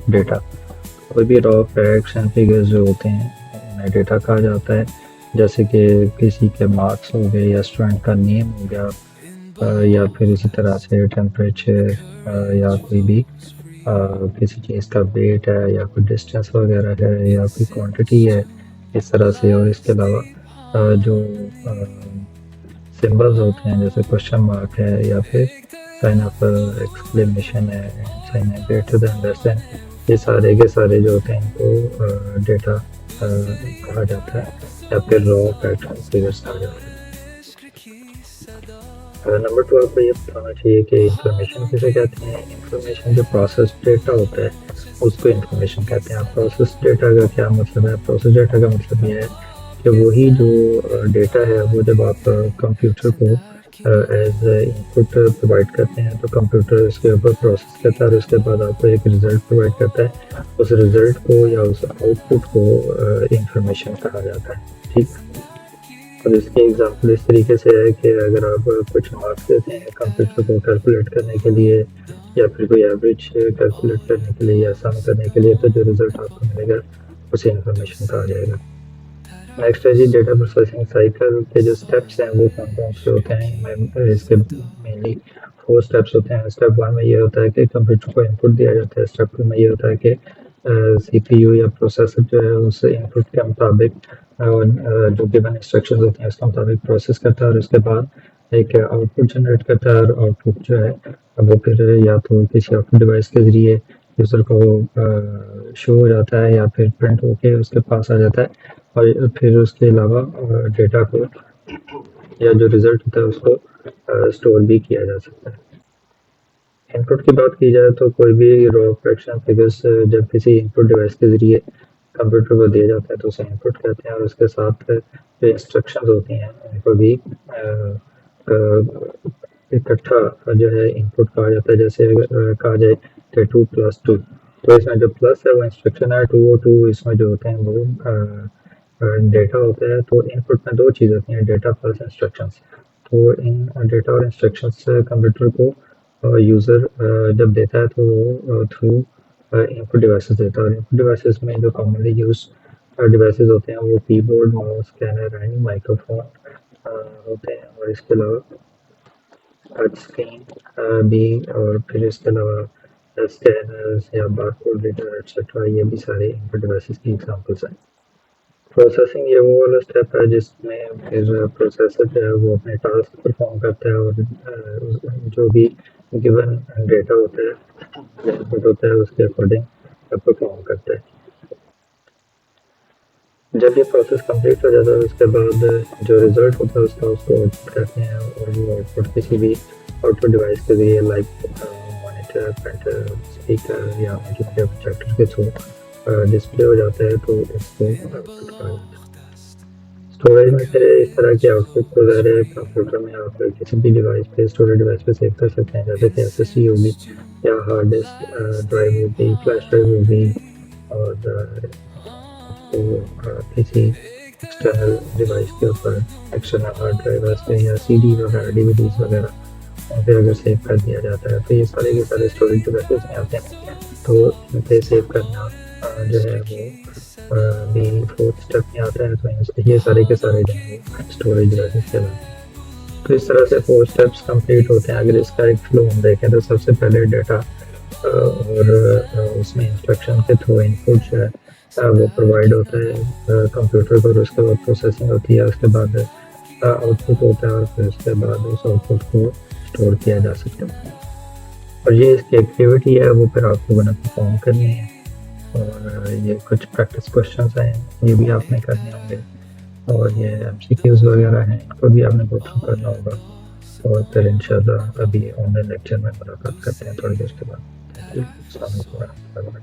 Data. कोई भी raw facts and figures जो होते हैं उन्हें डेटा कहा जाता है, जैसे कि किसी के मार्क्स हो गए या स्टूडेंट का नेम हो गया, या फिर इसी तरह से टेम्परेचर, या कोई भी किसी चीज़ का वेट है या कोई डिस्टेंस वगैरह है या कोई क्वांटिटी है इस तरह से। और इसके अलावा जो सिंबल्स होते हैं जैसे क्वेश्चन मार्क है या फिर साइन ऑफ एक्सक्लेमेशन है, साइन है ग्रेटर देन लेस देन, ये सारे के सारे जो होते हैं इनको डेटा कहा जाता है या फिर रॉ पैटर्न फिगर्स कहा जाता है। नंबर 2 आपको ये बताना चाहिए कि इंफॉर्मेशन किसे कहते हैं। इंफॉर्मेशन जो प्रोसेस डेटा होता है उसको इंफॉर्मेशन कहते हैं। प्रोसेस डेटा का क्या मतलब है? प्रोसेस डेटा का मतलब ये है कि वही जो डेटा है वो जब आप कंप्यूटर को एज इनपुट प्रोवाइड करते हैं तो कंप्यूटर उसके ऊपर प्रोसेस करता है और उसके बाद आपको एक रिज़ल्ट प्रोवाइड करता है। उस रिज़ल्ट को या उस आउटपुट को इंफॉर्मेशन कहा जाता है। ठीक। और इसकी एग्जांपल इस तरीके से है कि अगर आप कुछ मार्क्स देते हैं कंप्यूटर को कैलकुलेट करने के लिए या फिर कोई एवरेज कैलकुलेट करने के लिए या सम करने के लिए, तो जो रिज़ल्ट आपको मिलेगा उसे इंफॉर्मेशन कहा जाएगा। नेक्स्ट है जी डेटा प्रोसेसिंग साइकिल के जो स्टेप्स हैं वो कौन कौन से होते हैं। इसके मेनली 4 स्टेप्स होते हैं। स्टेप 1 में ये होता है कि कंप्यूटर को इनपुट दिया जाता है। स्टेप 2 में ये होता है कि सीपीयू या प्रोसेसर जो है उस इनपुट के मुताबिक जो गिवन इंस्ट्रक्शंस होती हैं उसके मुताबिक प्रोसेस करता है और उसके बाद एक आउटपुट जनरेट करता है। और आउटपुट जो है वो फिर या तो किसी आउटपुट डिवाइस के ज़रिए यूज़र को शो हो जाता है या फिर प्रिंट होके उसके पास आ जाता है और फिर उसके अलावा डेटा को या जो रिज़ल्ट होता है उसको स्टोर भी किया जा सकता है। इनपुट की बात की जाए तो कोई भी रॉ फ्रैक्शन फिगर्स जब किसी इनपुट डिवाइस के ज़रिए कंप्यूटर को दिया जाता है तो उसे इनपुट कहते हैं। और उसके साथ जो इंस्ट्रक्शंस होती हैं उनको भी इकट्ठा जो है इनपुट कहा जाता है। जैसे कहा जाए कि 2+2, तो इसमें जो प्लस है वो इंस्ट्रक्शन है, 2 इसमें जो होते हैं वो डेटा होता है। तो इनपुट में 2 चीज़ होती हैं, डेटा प्लस इंस्ट्रक्शंस। तो इन डेटा और इंस्ट्रक्शंस कंप्यूटर को यूज़र जब देता है तो वो थ्रू इनपुट डिवाइसेस देता है। और इनपुट डिवाइसेस में जो कॉमनली यूज डिवाइसेस होते हैं वो keyboard, mouse, scanner and microphone होते हैं। और इसके अलावा टच स्क्रीन भी, और फिर इसके अलावा स्कैनर्स या बारकोड रीडर एक्सेट्रा, ये भी सारे इनपुट डिवाइसेस की एग्जांपल्स हैं। प्रोसेसिंग ये वो वाला स्टेप है जिसमें फिर प्रोसेसर जो है वो अपने टास्क परफॉर्म करता है और जो भी गिवन डेटा होता है इनपुट होता है उसके अकॉर्डिंग परफॉर्म करता है। जब ये प्रोसेस कंप्लीट हो जाता है उसके बाद जो रिजल्ट होता है उसको आउटपुट कहते हैं। और वो आउटपुट किसी भी आउटपुट डिवाइस के जरिए लाइक मॉनिटर, प्रिंटर, स्पीकर या मल्टीमीडिया प्रोजेक्टर के थ्रू डिस्प्ले हो जाता है तो इसको आउटपुट कहा जाता है। स्टोरेज में फिर इस तरह के आउटपुट को ज़ाहिर कंप्यूटर में आप किसी भी डिवाइस पे, स्टोरेज डिवाइस पे सेव कर सकते हैं, जैसे कि एसएसडी होगी या हार्ड डिस्क ड्राइव होगी, फ्लैश ड्राइव होगी। और तो किसी एक्सटर्नल डिवाइस के ऊपर एक्सटर्नल हार्ड ड्राइव पे या सीडी वगैरह, डीवीडीज वगैरह उन पर अगर सेव कर दिया जाता है तो ये सारे के सारे स्टोरेज डिवाइसेस में आते हैं। तो इन पे सेव करना जो है वो भी 4th स्टेप में आता है। तो ये सारे के सारे जो है स्टोरेज डिवाइसेस कहलाते हैं। तो इस तरह से 4 स्टेप्स कंप्लीट होते हैं। अगर इसका एक फ्लो हम देखें तो सबसे पहले डेटा और उसमें इंस्ट्रक्शन के थ्रू इनपुट जो है वो प्रोवाइड होता है कंप्यूटर को। उसके बाद प्रोसेसिंग होती है, उसके बाद आउटपुट होता है और फिर उसके बाद उस आउटपुट को स्टोर किया जा सकता है। और ये इसकी एक्टिविटी है वो फिर आप लोगों ने परफॉर्म करनी है। और ये कुछ प्रैक्टिस क्वेश्चंस हैं, ये भी आपने करने होंगे। और ये एमसीक्यूज वगैरह हैं, इनको भी आपने गो थ्रू करना होगा। और फिर इंशाल्लाह अभी ऑनलाइन लेक्चर में मुलाकात करते हैं थोड़ी देर के बाद। Thank you. अस्सलाम वालेकुम।